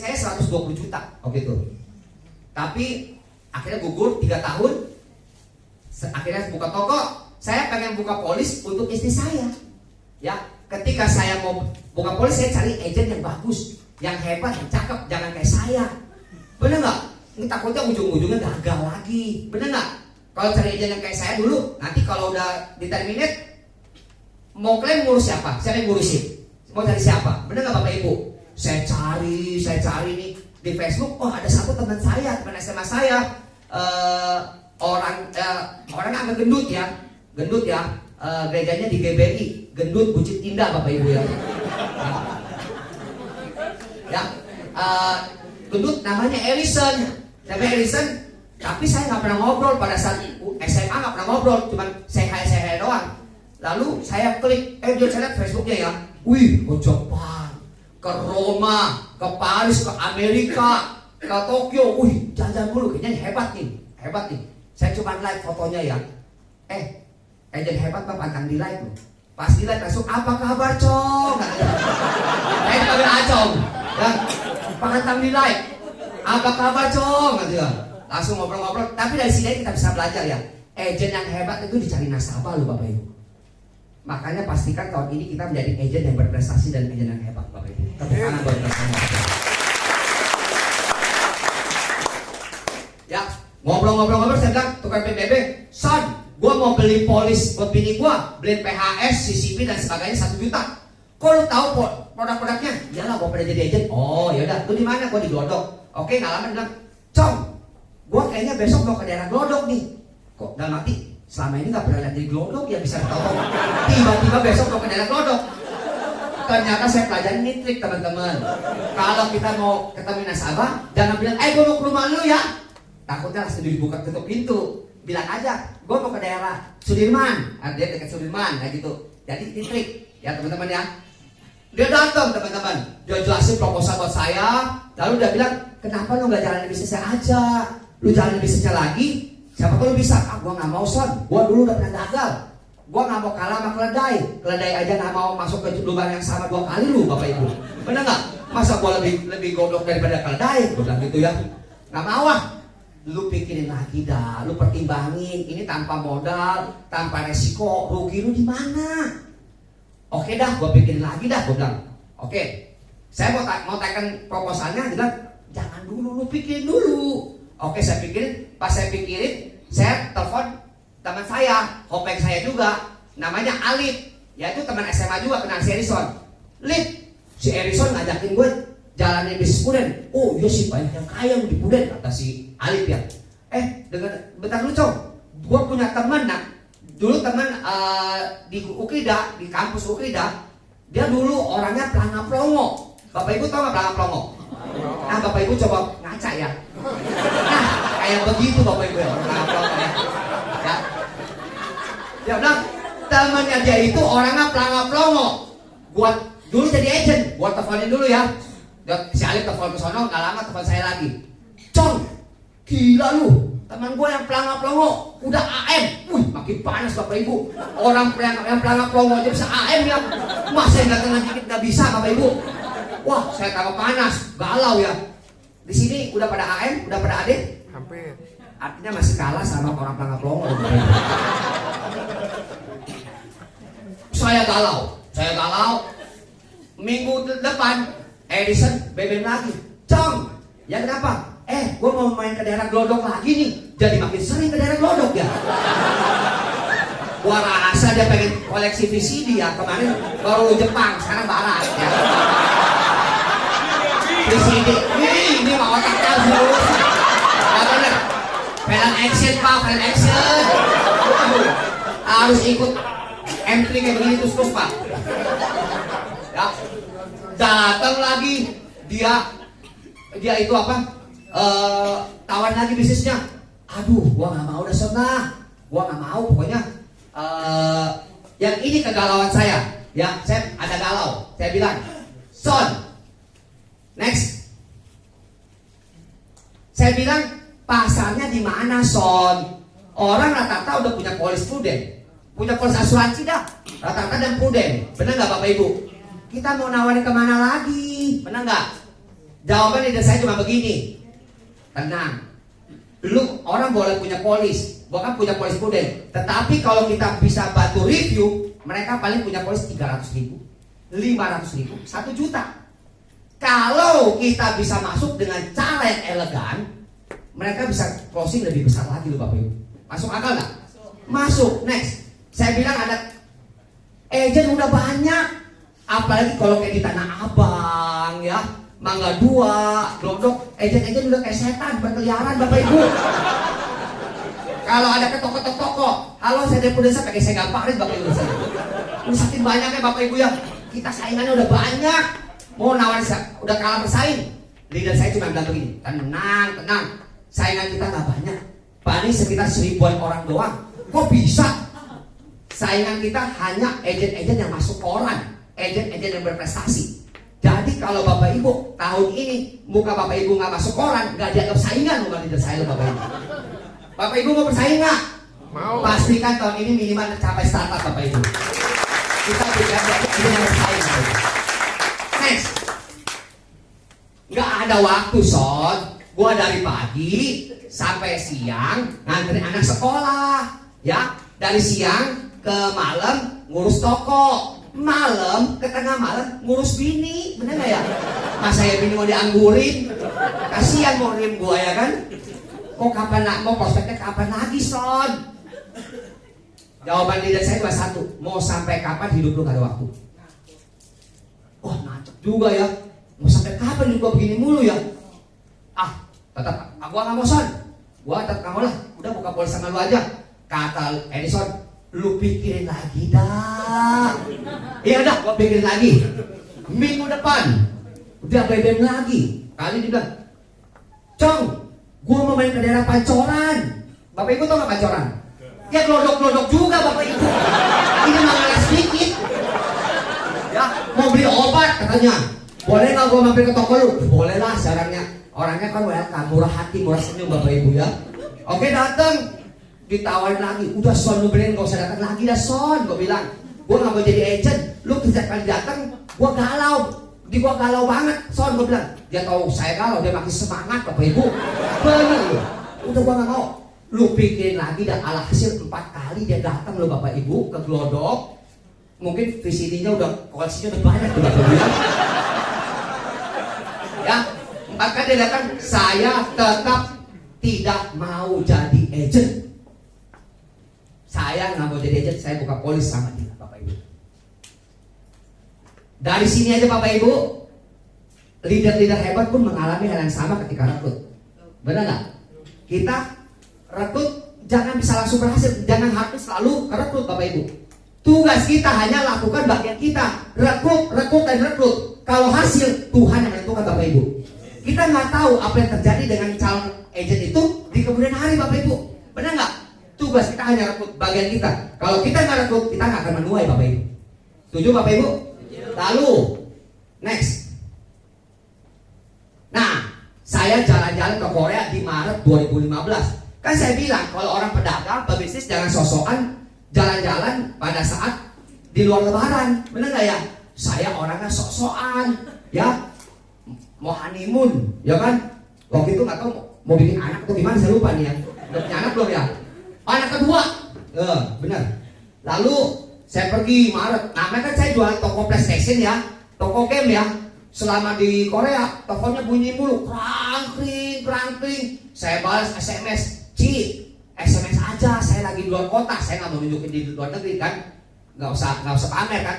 saya 120 juta waktu itu. Tapi akhirnya gugur 3 tahun. Akhirnya buka toko. Saya pengen buka polis untuk istri saya. Ya, ketika saya mau buka polis, saya cari agent yang bagus, yang hebat, yang cakep, jangan kayak saya. Bener nggak? Ini takutnya ujung-ujungnya gagal lagi. Bener nggak? Kalau cari agent yang kayak saya dulu, nanti kalau udah di-terminate, mau klaim ngurus siapa? Siapa yang ngurusin? Mau cari siapa? Bener nggak Bapak Ibu? Saya cari nih di Facebook. Oh, ada satu teman saya, teman SMA saya, orang agak gendut ya, gerejanya di GBI, gendut bucit indah Bapak Ibu ya. Gendut namanya Ellison, tapi saya nggak pernah ngobrol pada saat SMA, nggak pernah ngobrol, cuman say hi doang. Lalu saya klik, dia lihat Facebooknya ya, wih, ke Jepang, ke Roma, ke Paris, ke Amerika, ke Tokyo, wih, jalan dulu, kayaknya hebat nih. Saya cuma like fotonya ya, agent hebat Pak, pantang di like loh. Pas di like langsung, apa kabar Cong? Saya panggil Acong, ya, pantang di like, apa kabar Cong? Langsung ngobrol-ngobrol. Tapi dari sini kita bisa belajar ya, agent yang hebat itu dicari nasabah loh Bapak Ibu. Makanya pastikan tahun ini kita menjadi agent yang berprestasi dan agent yang hebat Bapak Ibu. Tepuk tangan buat bersama. Ya, ngobrol-ngobrol saya bilang tukang PBB, son, gua mau beli polis buat bini gua, beli PHS, CCP dan sebagainya 1 juta. Kok lu tahu produk-produknya? Iyalah, gua pernah jadi agent. Oh, yaudah, lu di mana? Gua di Glodok. Oke, nggak lama bilang, Cong, gua kayaknya besok mau ke daerah Glodok nih. Kok dalam hati? Selama ini nggak pernah lihat di Glodok ya, bisa tahu. Tiba-tiba besok mau ke daerah Glodok. Ternyata saya pelajari ini trik teman-teman. Kalau kita mau ketemu nasabah, jangan bilang, gua mau ke rumah lu ya. Takutnya langsung dibuka tutup pintu. Bilang aja, gua mau ke daerah Sudirman. Dia dekat Sudirman, kayak gitu. Jadi ini trik ya teman-teman ya. Dia datang teman-teman, dia jelasin proposal buat saya. Lalu dia bilang, kenapa lu nggak jalanin bisnisnya aja? Lu jalanin bisnisnya lagi. Siapa tahu lu bisa. Gua nggak mau son. Gua dulu udah pernah gagal. Gua nggak mau kalah sama keledai aja nggak mau masuk ke lubang yang sama 2 kali lu Bapak Ibu. Bener nggak? Masa gua lebih goblok daripada keledai? Gua bilang gitu ya. Nggak mau ah. Lu pikirin lagi dah. Lu pertimbangin. Ini tanpa modal, tanpa resiko. Rugi lu di mana? Oke dah, gua pikirin lagi dah. Gua bilang, oke. Saya mau tekan proposalnya. Dia bilang, jangan dulu, lu pikirin dulu. Oke, saya pikirin. Pas saya pikirin, saya telepon teman saya, hopeng saya juga, namanya Alip, yaitu teman SMA juga, kenal si Erison. Lip, si Erison ngajakin gue jalanin bisnis Puden. Oh iya sih, banyak yang kaya di Puden, kata si Alip ya. Bentar dulu Cong, gue punya teman, dulu teman di Ukrida, di kampus Ukrida, dia dulu orangnya pelangap plongo. Bapak Ibu tahu nggak pelangap plongo? Nah, Bapak Ibu coba ngaca ya. Nah, kayak begitu Bapak Ibu ya, pelangap plongo ya. Dia bilang, temannya dia itu orangnya pelangap plongo. Buat dulu jadi agent, buat teleponin dulu ya. Si Alif telepon ke sono, nggak lama telepon saya lagi. Cong, gila lu, teman gue yang pelangap plongo udah AM. Wih, makin panas Bapak Ibu. Orang yang pelangap plongo aja bisa AM ya. Masa yang datang dikit nggak bisa Bapak Ibu. Wah, saya tambah panas, galau ya. Di sini udah pada AM, udah pada AD? Hampir. Artinya masih kalah sama orang pelangap plongo. Saya galau. Minggu depan Edison BBM lagi. Cong, ya kenapa? Gue mau main ke daerah Glodok lagi nih. Jadi makin sering ke daerah Glodok ya. Gua rasa dia pengen koleksi VCD ya. Kemarin baru Jepang, sekarang Barat ya. VCD, ini mau otak terus. Ya bener. Film action Pak, film action. Harus ikut M3 kayak begini terus Pak. Ya, datang lagi dia itu apa? Tawarin lagi bisnisnya. Aduh, gua nggak mau dah Sona. Gua nggak mau pokoknya. Yang ini kegalauan saya. Ya, saya ada galau. Saya bilang, Son, next. Saya bilang, pasarnya di mana Son? Orang rata-rata udah punya polis Puden, punya polis asuransi dah, rata-rata dan Puden. Bener nggak Bapak Ibu? Kita mau nawarin kemana lagi? Bener nggak? Jawaban leader saya cuma begini. Tenang. Lu orang boleh punya polis, bahkan punya polis prudent. Tetapi kalau kita bisa bantu review, mereka paling punya polis 300.000, 500.000, 1 juta. Kalau kita bisa masuk dengan cara yang elegan, mereka bisa closing lebih besar lagi loh Bapak Ibu. Masuk akal nggak? Masuk. Next, saya bilang ada agent udah banyak, apalagi kalau kayak di Tanah Abang ya, Mangga 2, Glodok, agent-agent udah kayak setan berkeliaran Bapak Ibu. Kalau ada ketok-ketok toko, halo saya Depo Desa, pakai saya gamparin Bapak Ibu. Udah saking banyaknya Bapak Ibu ya, kita saingannya udah banyak. Mau nawarin udah kalah bersaing. Leader saya cuma bilang begini, tenang, saingan kita nggak banyak, paling sekitar 1000-an orang doang. Kok bisa? Saingan kita hanya agent-agent yang masuk koran, agent-agent yang berprestasi. Jadi kalau Bapak Ibu tahun ini muka Bapak Ibu nggak masuk koran, nggak dianggap saingan sama leader saya loh Bapak Ibu. Bapak Ibu mau bersaing nggak? Mau. Pastikan tahun ini minimal mencapai startup Bapak Ibu. Kita bicara yang bersaing Bapak Ibu. Next, nggak ada waktu Son. Gua dari pagi sampai siang nganterin anak sekolah, ya. Dari siang ke malam ngurus toko, malam ke tengah malam ngurus bini, bener nggak ya? Masa ya bini mau dianggurin, kasihan mau rim gua ya kan? Kok kapan mau prospeknya kapan lagi Son? Jawaban leader saya cuma satu, mau sampai kapan hidup lu gak ada waktu? Wah nancep juga ya, mau sampai kapan hidup gua begini mulu ya? Tetap gua nggak mau Son, gua tetap nggak mau lah, udah buka polis sama lu aja. Kata Edison, lu pikirin lagi dah. Iya dah, gua pikirin lagi. Minggu depan udah BBM lagi. Kali dia bilang, Cong, gua mau main ke daerah Pancoran. Bapak Ibu tau gak Pancoran? Ya glodok-glodok juga Bapak Ibu. Ini malah sedikit. Ya, mau beli obat katanya. Boleh gak gua mampir ke toko lu? Boleh lah, sarannya. Orangnya kan welcome, murah hati, murah senyum Bapak Ibu ya. Oke datang, ditawarin lagi. Udah Son, lu beliin, gak usah datang lagi dah Son. Gue bilang, gue gak mau jadi agent. Lu setiap kali datang, gue galau. Gue galau banget Son, gue bilang. Dia tahu saya galau, dia makin semangat Bapak Ibu. Bener lu. Udah gue gak mau. Lu pikirin lagi dan alhasil 4 kali dia datang lo Bapak Ibu ke Glodok. Mungkin VCD-nya udah, koleksinya udah banyak tuh Bapak Ibu ya. 4 kali dia datang, saya tetap tidak mau jadi agent. Saya nggak mau jadi agent, saya buka polis sama dia Bapak Ibu. Dari sini aja Bapak Ibu, leader-leader hebat pun mengalami hal yang sama ketika rekrut. Benar nggak? Kita rekrut jangan bisa langsung berhasil, jangan harus selalu rekrut Bapak Ibu. Tugas kita hanya lakukan bagian kita, rekrut, dan rekrut. Kalau hasil Tuhan yang menentukan Bapak Ibu. Kita nggak tahu apa yang terjadi dengan calon agent itu di kemudian hari Bapak Ibu. Benar nggak? Tugas kita hanya rekrut bagian kita. Kalau kita nggak rekrut, kita nggak akan menuai Bapak Ibu. Setuju Bapak Ibu? Lalu next. Nah, saya jalan-jalan ke Korea di Maret 2015. Kan saya bilang kalau orang pedagang, pebisnis jangan sosokan jalan-jalan pada saat di luar lebaran. Benar nggak ya? Saya orangnya sok-sokan, ya mau honeymoon, ya kan? Waktu itu nggak tahu mau bikin anak atau gimana, saya lupa nih ya. Udah punya anak belum ya? Anak kedua, benar. Lalu saya pergi Maret. Namanya kan saya jual toko PlayStation ya, toko game ya. Selama di Korea, teleponnya bunyi mulu, krang-kring. Saya balas SMS, Ci, SMS aja. Saya lagi di luar kota, saya nggak mau nunjukin di luar negeri kan, nggak usah pamer kan.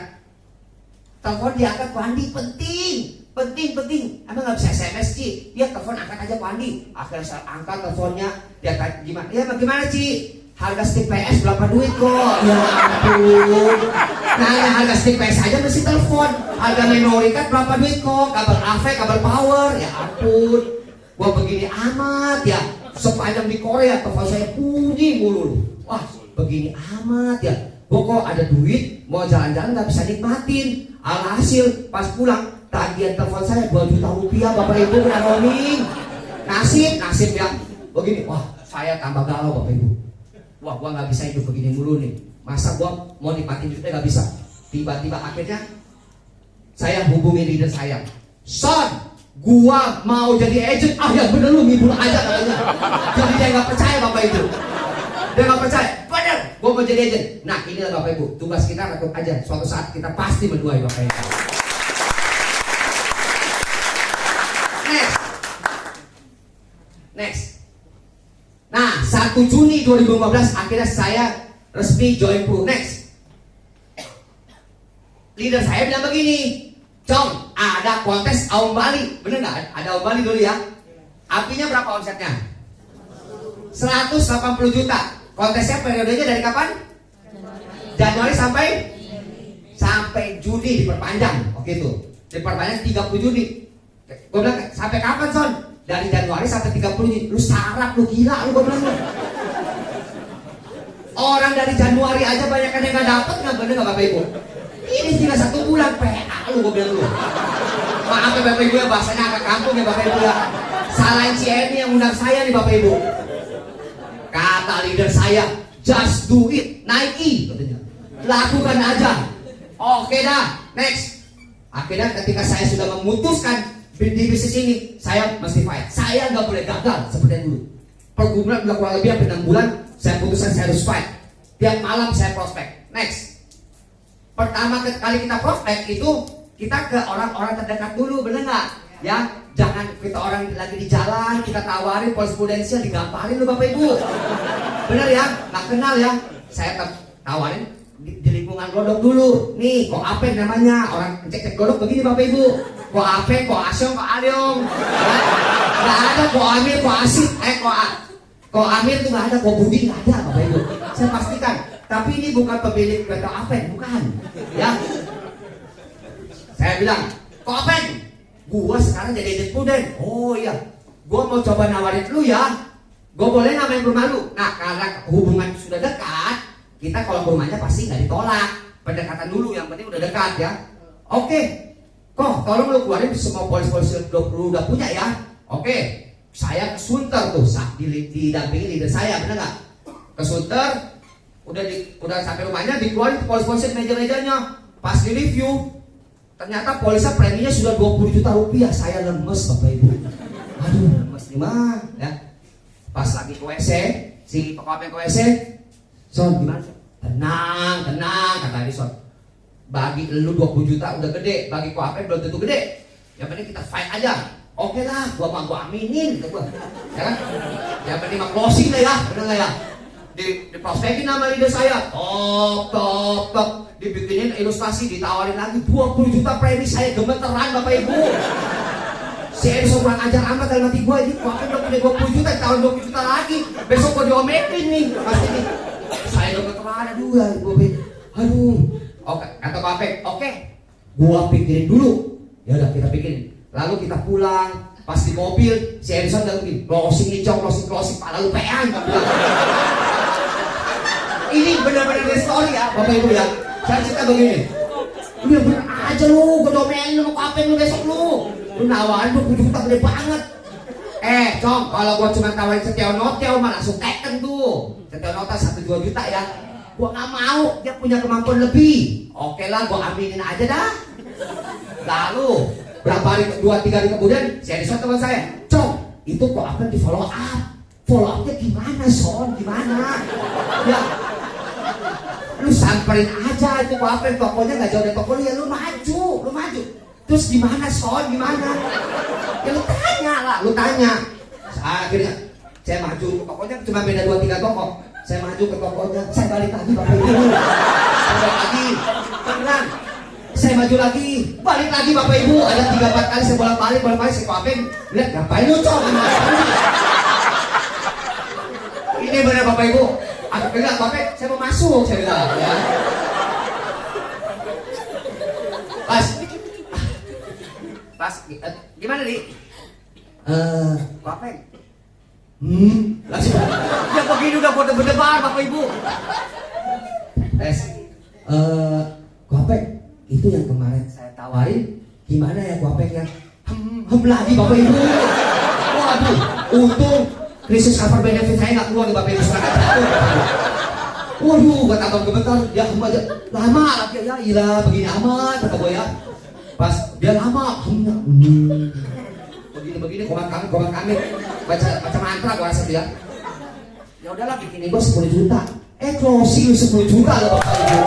Telepon diangkat Pak Andi, penting. Emang nggak bisa SMS Ci? Dia telepon angkat aja Pak Andi. Akhirnya saya angkat teleponnya, dia tanya gimana? Ya bagaimana Ci? Harga stick PS berapa duit kok? Ya ampun. Nanya harga stick PS aja mesti telepon. Harga memory card berapa duit kok? Kabel AV, kabel power. Ya ampun. Gua begini amat ya. Sepanjang di Korea telepon saya bunyi mulu. Wah begini amat ya. Gua kok ada duit mau jalan-jalan nggak bisa nikmatin. Alhasil pas pulang tagihan telepon saya 2 juta rupiah Bapak Ibu kena roaming. Nasib ya. Begini, wah saya tambah galau Bapak Ibu. Wah gua nggak bisa hidup begini mulu nih. Masa gua mau nikmatin duitnya nggak bisa. Tiba-tiba akhirnya saya hubungi leader saya. Son, gua mau jadi agent. Ah ya bener lu ngibul aja katanya. Jadi dia nggak percaya Bapak Ibu. Dia nggak percaya. Bener, gua mau jadi agent. Nah inilah Bapak Ibu, tugas kita rekrut aja. Suatu saat kita pasti menuai Bapak Ibu. Next. Nah 1 Juni 2015 akhirnya saya resmi join Pru. Next. Leader saya bilang begini, Cong, ada kontes Aum Bali. Bener nggak? Ada Aum Bali dulu ya. Apinya berapa omsetnya? 180 juta. Kontesnya periodenya dari kapan? Januari sampai Juni diperpanjang. Oke itu. Diperpanjang 30 Juni. Gue bilang sampai kapan Son? Dari Januari sampai 30 Juni. Lu sarap, lu gila lu gue bilang lu. Orang dari Januari aja banyak yang nggak dapet, nggak bener nggak Bapak Ibu? Ini tinggal 1 bulan PA lu gue bilang lu. Maaf ya Bapak Ibu ya, bahasanya agak kampung ya Bapak Ibu ya. Salahin si Emi yang undang saya nih Bapak Ibu. Kata leader saya, just do it, Nike katanya. Lakukan aja. Oke dah, next. Akhirnya ketika saya sudah memutuskan di bisnis ini, saya mesti fight. Saya nggak boleh gagal seperti dulu. Pergumulan udah kurang lebih hampir 6 bulan. Saya putuskan saya harus fight. Tiap malam saya prospek. Next. Pertama kali kita prospek itu kita ke orang-orang terdekat dulu, bener nggak? Ya, jangan kita orang lagi di jalan kita tawarin polis prudensial digamparin lu Bapak Ibu. Bener ya? Nggak kenal ya? Saya tawarin di lingkungan Glodok dulu. Nih, kok Apeng namanya, orang cek Glodok begini Bapak Ibu. Kok Apeng, kok Asyong, kok Alyong. Ya? Nggak ada kok Amir, kok Asyik, kok Amir tuh nggak ada, kok Budi nggak ada Bapak Ibu. Saya pastikan. Tapi ini bukan pemilik PT Apeng, bukan. Ya. Saya bilang, kok Apeng, gua sekarang jadi agent pruden. Oh iya, gua mau coba nawarin lu ya. Gua boleh namain rumah lu. Nah, karena hubungan sudah dekat, kita kalau rumahnya pasti nggak ditolak. Pendekatan dulu, yang penting udah dekat ya. Oke, kok tolong lu keluarin semua polis-polis yang lu udah punya ya. Oke, saya ke Sunter tuh, didampingi leader saya, bener nggak? Ke Sunter. Udah sampai rumahnya dikeluarin polis-polis meja-mejanya. Pas di review ternyata polisnya preminya sudah 20 juta rupiah. Saya lemes Bapak Ibu. Aduh lemes nih mah ya. Pas lagi ke WC, si Pak ke WC, Son gimana? Tenang kata Son. Bagi lu 20 juta udah gede, bagi Koapen belum tentu gede. Yang penting kita fight aja. Oke lah, gua aminin gitu gua. Ya kan? Yang penting mah closing lah ya, bener nggak ya? Di prospekin nama leader saya, top, dibikinin ilustrasi, ditawarin lagi 20 juta premi. Saya gemeteran Bapak Ibu. Saya kurang ajar amat dalam hati gue. Ini Koapen udah punya 20 juta, tahun 20 juta lagi. Besok gue diomekin nih, pasti nih. Saya gemeteran, aduh. Oke, kata Koapen, oke, gua pikirin dulu. Ya udah kita pikirin. Lalu kita pulang. Pas di mobil, si Edison udah bikin closing nih Cong, closing, pala lu pean. Ini benar-benar story ya Bapak Ibu ya. Saya cerita begini, udah bener aja lu, gue domain lu mau Koapen lu besok lu nawarin 20 juta gede banget. Cong, kalau gue cuma tawarin Setio Notel mah langsung teken tuh. Setio Notel 1-2 juta ya. Gue nggak mau, dia punya kemampuan lebih. Oke lah, gue aminin aja dah. Lalu berapa hari, 2-3 hari kemudian, saya disini teman saya, Cong, itu kok akan di follow up. Follow upnya gimana Son? Gimana? Ya, lu samperin aja itu kok apa? Tokonya nggak jauh dari toko lu ya, lu maju. Terus gimana Son? Gimana? Ya lu tanya. Akhirnya saya maju ke tokonya, cuma beda 2-3 toko. Saya maju ke tokonya, saya balik lagi Bapak Ibu. Saya balik lagi, beneran. Saya maju lagi, balik lagi Bapak Ibu. Ada 3-4 kali saya bolak-balik, saya Koapen. Lihat ngapain lu Cong? Ini bener Bapak Ibu. Aku bilang Koapen, saya mau masuk, saya bilang. Ya. Pas, gimana nih? Koapen. Langsung. Ya begini udah berdebar Bapak Ibu. Koapen, itu yang kemarin saya tawarin, gimana ya Koapen ya? Lagi Bapak Ibu. Waduh, untung krisis cover benefit saya nggak keluar nih Bapak Ibu sekarang. Waduh, kata abang gemetar, ya aja lama lagi ya, ilah begini amat kata gue ya. Pas dia lama, begini, komat kami, baca mantra gua rasa dia. Ya udahlah bikinin gua 10 juta. Closing 10 juta loh Bapak Ibu.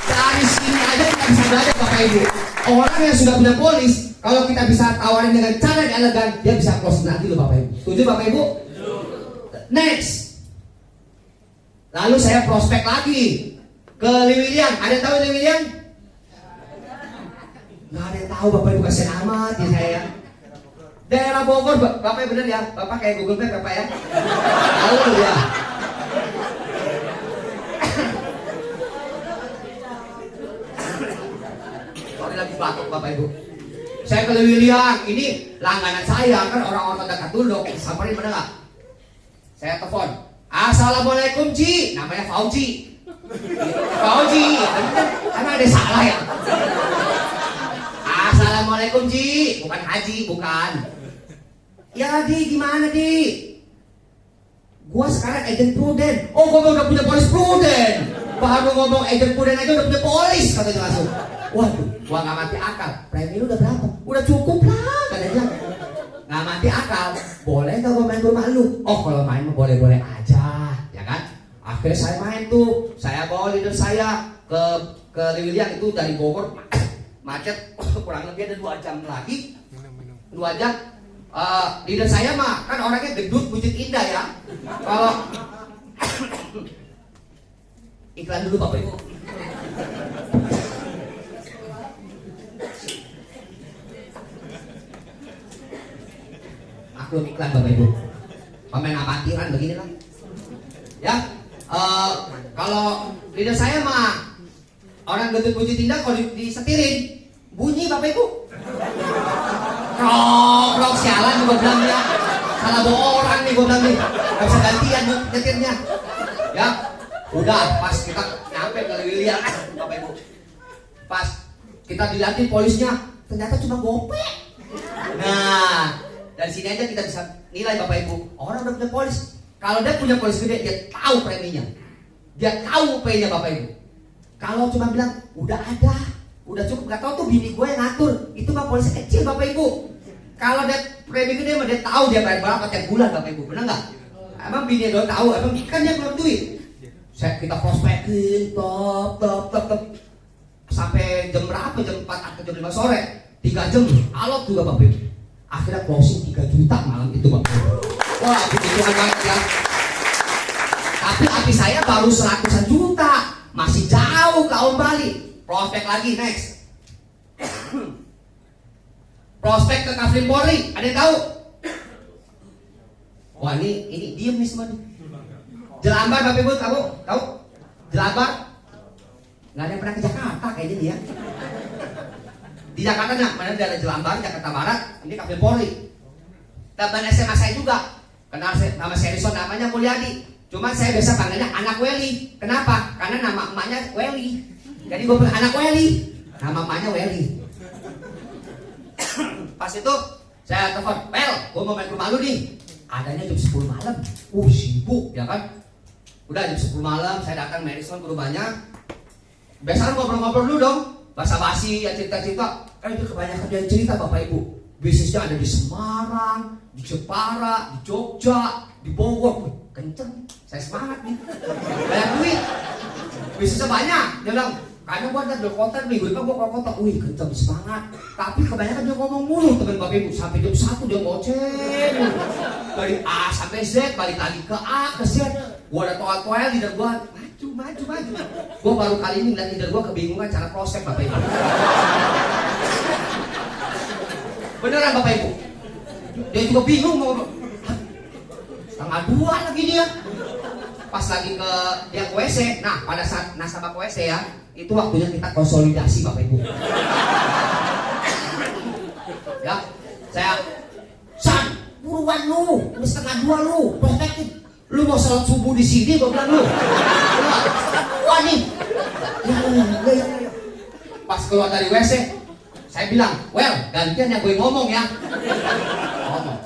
Dari sini aja kita bisa belajar Bapak Ibu. Orang yang sudah punya polis, kalau kita bisa tawarin dengan cara yang elegan, dia bisa closing lagi loh Bapak Ibu. Setuju Bapak Ibu? Next. Lalu saya prospek lagi ke Lewiliang. Ada yang tahu Lewiliang? Nggak ada yang tahu Bapak Ibu, kasihan amat ya saya. Daerah Bogor, Bapak Ibu bener ya? Bapak kayak Google Map Bapak ya? Tahu ya? Sorry lagi batuk Bapak Ibu. Saya ke Lewiliang, ini langganan saya kan, orang-orang dekat dulu dong. Samperin bener nggak? Saya telepon. Assalamualaikum Ci, namanya Fauji. Fauji, karena ada salah ya. Assalamualaikum Ci, bukan Haji, bukan. Ya Di, gimana Di? Gua sekarang agent Pruden. Oh, gua udah punya polis Pruden. Baru ngomong agent Pruden aja udah punya polis, katanya langsung. Waduh, gua nggak mati akal. Premi lu udah berapa? Udah cukup lah, katanya. Nggak mati akal. Boleh nggak gua main ke rumah lu? Oh, kalau main mah boleh-boleh aja, ya kan? Akhirnya saya main tuh. Saya bawa leader saya ke Lewiliang itu dari Bogor. Macet kurang lebih ada 2 jam lagi. 2 jam. Leader saya mah kan orangnya gendut, buncit indah ya. Kalau iklan dulu Bapak Ibu. Aku iklan Bapak Ibu. Pemain amatiran begini lah. Ya. Kalau leader saya mah orang gendut buncit indah, kalau disetirin bunyi Bapak Ibu. Krok sialan gue bilang ya. Salah bawa orang nih gue bilang nih. Gak bisa gantian nyetirnya. Ya. Udah pas kita nyampe ke Lewiliang Bapak Ibu. Pas kita dilihatin polisnya, ternyata cuma gopek. Nah, dari sini aja kita bisa nilai Bapak Ibu. Orang udah punya polis. Kalau dia punya polis gede, dia tahu preminya. Dia tahu UP-nya Bapak Ibu. Kalau cuma bilang udah ada, udah cukup, gak tahu tuh bini gue yang ngatur. Itu mah polisi kecil Bapak Ibu. Kalau dia premi gede mah dia tahu dia bayar berapa tiap bulan Bapak Ibu. Benar nggak? Emang bini dia tahu, emang kan dia keluar duit. Kita prospekin, top sampai jam berapa? Jam 4 atau jam 5 sore. 3 jam, alot juga Bapak Ibu. Akhirnya closing 3 juta malam itu Bapak Ibu. Wah, begituan banget ya. Tapi api saya baru 100-an juta. Masih jauh ke Om Bali. Prospek lagi, next. Prospek ke Kavling Polri, ada yang tahu? Wah ini diem nih semua nih. Jelambar Bapak Ibu tahu? Jelambar? Nggak ada yang pernah ke Jakarta kayaknya nih ya. Di Jakarta nggak, mana daerah Jelambar, Jakarta Barat, ini Kavling Polri. Teman SMA saya juga, kenal nama Serison, namanya Mulyadi. Cuma saya biasa panggilnya anak Weli. Kenapa? Karena nama emaknya Weli. Jadi gue bilang anak Weli, nama emaknya Weli. Pas itu saya telepon, Pel, gue mau main ke rumah lu nih. Adanya jam 10 malam. Sibuk ya kan. Udah jam 10 malam saya datang Madison ke rumahnya. Biasanya ngobrol-ngobrol dulu dong. Basa-basi ya, cerita-cerita. Kan itu kebanyakan dia cerita Bapak Ibu. Bisnisnya ada di Semarang, di Jepara, di Jogja, di Bogor. Kenceng, saya semangat nih. Banyak duit. Bisnisnya banyak. Dia bilang, karena gua ada konten minggu depan gua ke kota. Wih, kenceng semangat. Tapi kebanyakan dia ngomong mulu teman Bapak Ibu. Sampai jam 1 dia ngoceh. Dari A sampai Z, balik lagi ke A, ke Z. Gua ada toel-toel, leader gua maju. Gua baru kali ini ngeliat leader gua kebingungan cara prospek Bapak Ibu. Beneran Bapak Ibu. Dia juga bingung mau 1:30 lagi dia. Pas lagi ke dia ke WC. Nah, pada saat nasabah ke WC ya, itu waktunya kita konsolidasi Bapak Ibu. Ya, saya San, buruan lu, ini 1:30 lu, prospekin. Lu mau sholat subuh di sini, gua bilang lu. Ya, 1:30 nih. Ya. Pas keluar dari WC, saya bilang, well, gantian yang gue ngomong ya. Ngomong.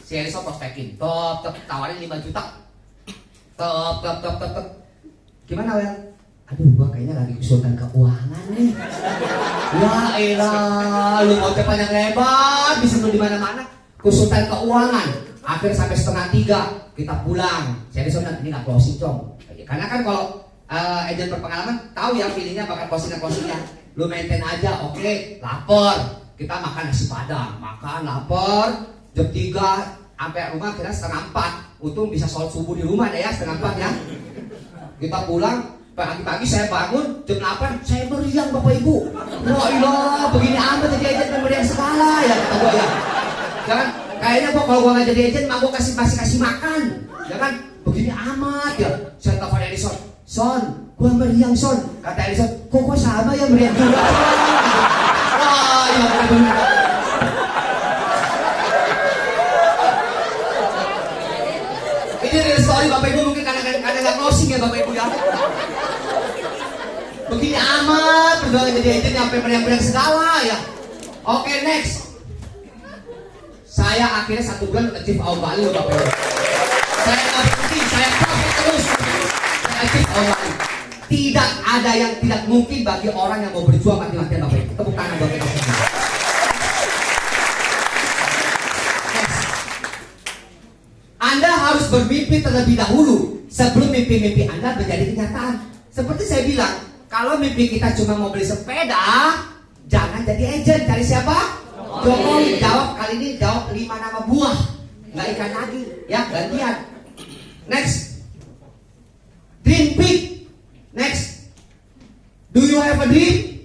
Si Eriso prospekin, top, tawarin 5 juta. Top. Gimana, well? Aduh, gua kayaknya lagi kesulitan keuangan nih. Ya elah, lu mau cepat yang lebar, bisa lu di mana-mana. Kesulitan keuangan. Akhir sampai 2:30 kita pulang. Saya disuruh ini nggak closing dong. Karena kan kalau agent berpengalaman tahu ya feelingnya bakal closingnya. Lu maintain aja, oke, lapar. Kita makan nasi padang, makan lapar. Jam 3 sampai rumah kira 3:30. Untung bisa sholat subuh di rumah deh ya 3:30 ya. Kita pulang. Pagi-pagi saya bangun jam 8, saya meriang Bapak Ibu. Wah ilah, begini amat jadi agent meriang segala ya kata gua ya. Jangan kayaknya gua kalau gua nggak jadi agent, mak gua masih kasih makan. Jangan begini amat ya. Saya telepon Edison, Son, gua meriang Son. Kata Edison, kok sama ya meriang juga. Wah ya benar. Ini real story Bapak Ibu, mungkin karena nggak closing ya Bapak Ibu ya. Begini amat, udah jadi agent sampai meriang-meriang segala ya. Oke, next. Saya akhirnya 1 bulan achieve all value Bapak Ibu. Saya nggak berhenti, saya profit terus. Saya achieve all value. Tidak ada yang tidak mungkin bagi orang yang mau berjuang mati-matian Bapak Ibu. Tepuk tangan buat kita semua. Next. Anda harus bermimpi terlebih dahulu sebelum mimpi-mimpi Anda menjadi kenyataan. Seperti saya bilang, kalau mimpi kita cuma mau beli sepeda, jangan jadi agent. Cari siapa? Jokowi. Jawab kali ini, jawab 5 nama buah. Nggak ikan lagi, ya gantian. Next. Dream big. Next. Do you have a dream?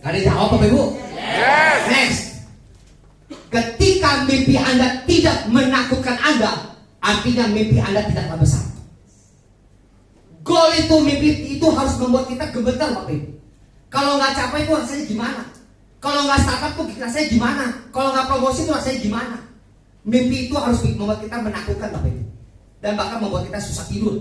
Gak ada jawab Bapak Ibu? Yes. Next. Ketika mimpi Anda tidak menakutkan Anda, artinya mimpi Anda tidaklah besar. Goal itu, mimpi itu harus membuat kita gemetar Bapak Ibu. Kalau nggak capai itu rasanya gimana? Kalau nggak startup tuh rasanya gimana? Kalau nggak promosi itu rasanya gimana? Mimpi itu harus membuat kita menakutkan Bapak Ibu. Dan bahkan membuat kita susah tidur.